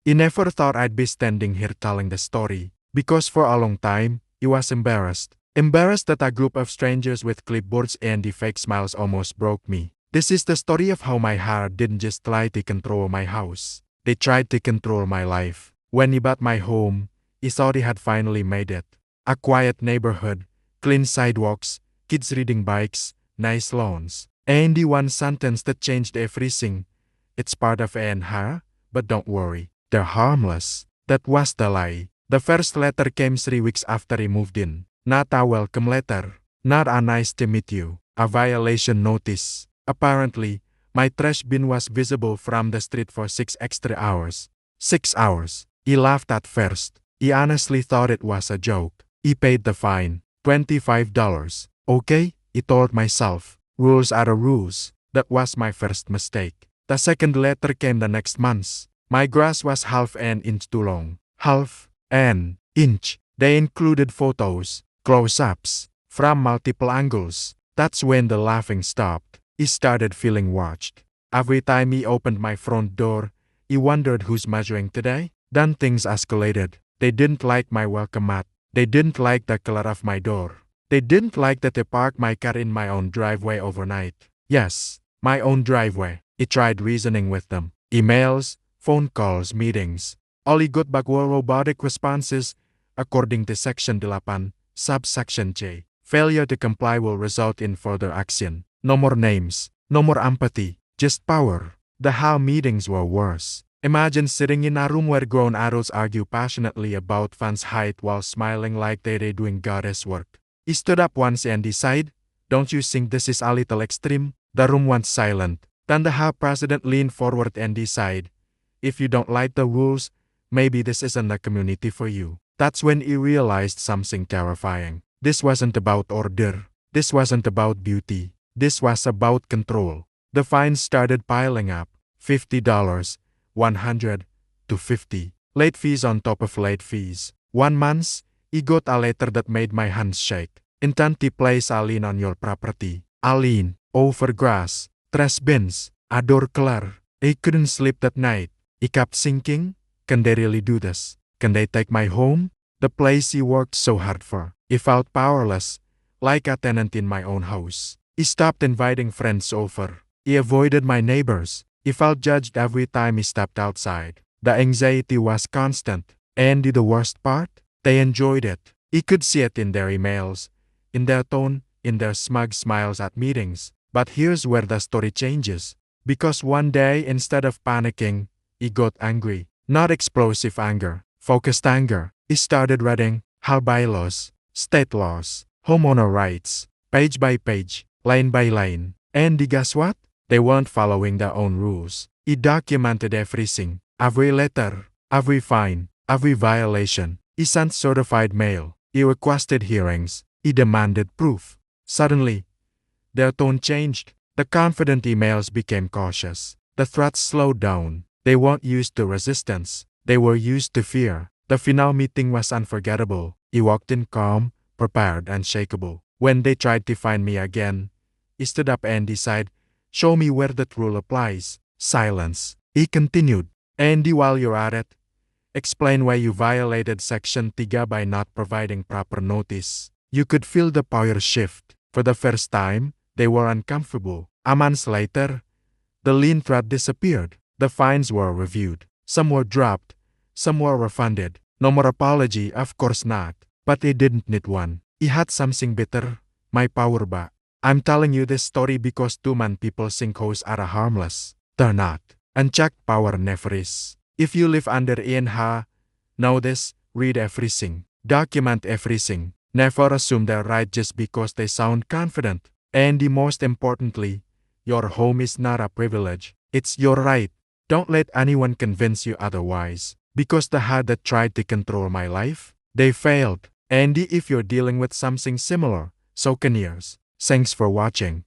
I never thought I'd be standing here telling the story, because for a long time, I was embarrassed. Embarrassed that a group of strangers with clipboards and the fake smiles almost broke me. This is the story of how my heart didn't just try to control my house. They tried to control my life. When I bought my home, I thought I had finally made it. A quiet neighborhood, clean sidewalks, kids riding bikes, nice lawns. And the one sentence that changed everything. It's part of HOA, but don't worry, they're harmless. That was the lie. The first letter came 3 weeks after I moved in. Not a welcome letter. Not a nice to meet you. A violation notice. Apparently, my trash bin was visible from the street for 6 extra hours. 6 hours. I laughed at first. I honestly thought it was a joke. I paid the fine. $25. Okay, I told myself. Rules are the rules. That was my first mistake. The second letter came the next month. My grass was half an inch too long. Half an inch. They included photos, close-ups, from multiple angles. That's when the laughing stopped. I started feeling watched. Every time I opened my front door, I wondered who's measuring today. Then things escalated. They didn't like my welcome mat. They didn't like the color of my door. They didn't like that I parked my car in my own driveway overnight. Yes, my own driveway. I tried reasoning with them. Emails, phone calls, meetings. All I got back were robotic responses, according to Section 8, Subsection J. Failure to comply will result in further action. No more names, no more empathy, just power. The HOA meetings were worse. Imagine sitting in a room where grown adults argue passionately about fence height while smiling like they're doing goddess work. I stood up once and decided, don't you think this is a little extreme? The room went silent. Then the HOA president leaned forward and decided, if you don't like the rules, maybe this isn't the community for you. That's when I realized something terrifying. This wasn't about order. This wasn't about beauty. This was about control. The fines started piling up. $50, $100, $250. Late fees on top of late fees. 1 month, I got a letter that made my hands shake. Intent to place a lien on your property. A lien, over grass, trash bins, a door color. I couldn't sleep that night. I kept thinking, can they really do this? Can they take my home? The place I worked so hard for. I felt powerless, like a tenant in my own house. I stopped inviting friends over. I avoided my neighbors. I felt judged every time I stepped outside. The anxiety was constant. And the worst part? They enjoyed it. I could see it in their emails, in their tone, in their smug smiles at meetings. But here's where the story changes. Because one day, instead of panicking, I got angry. Not explosive anger, focused anger. I started reading HOA bylaws, state laws, homeowner rights, page by page, line by line. And guess what? They weren't following their own rules. I documented everything, every letter, every fine, every violation. I sent certified mail. I requested hearings. I demanded proof. Suddenly, their tone changed. The confident emails became cautious. The threats slowed down. They weren't used to resistance. They were used to fear. The final meeting was unforgettable. I walked in calm, prepared, and unshakable. When they tried to find me again, I stood up and decided, show me where that rule applies. Silence. He continued. And while you're at it, explain why you violated Section 3 by not providing proper notice. You could feel the power shift. For the first time, they were uncomfortable. A month later, the lien threat disappeared. The fines were reviewed. Some were dropped. Some were refunded. No more apology, of course not. But I didn't need one. I had something better. My power back. I'm telling you this story because too many people think HOAs are harmless. They're not. Unchecked power never is. If you live under HOA, know this, read everything. Document everything. Never assume they're right just because they sound confident. And most importantly, your home is not a privilege. It's your right. Don't let anyone convince you otherwise. Because the HOA that tried to control my life, they failed. And if you're dealing with something similar, so can yours. Thanks for watching.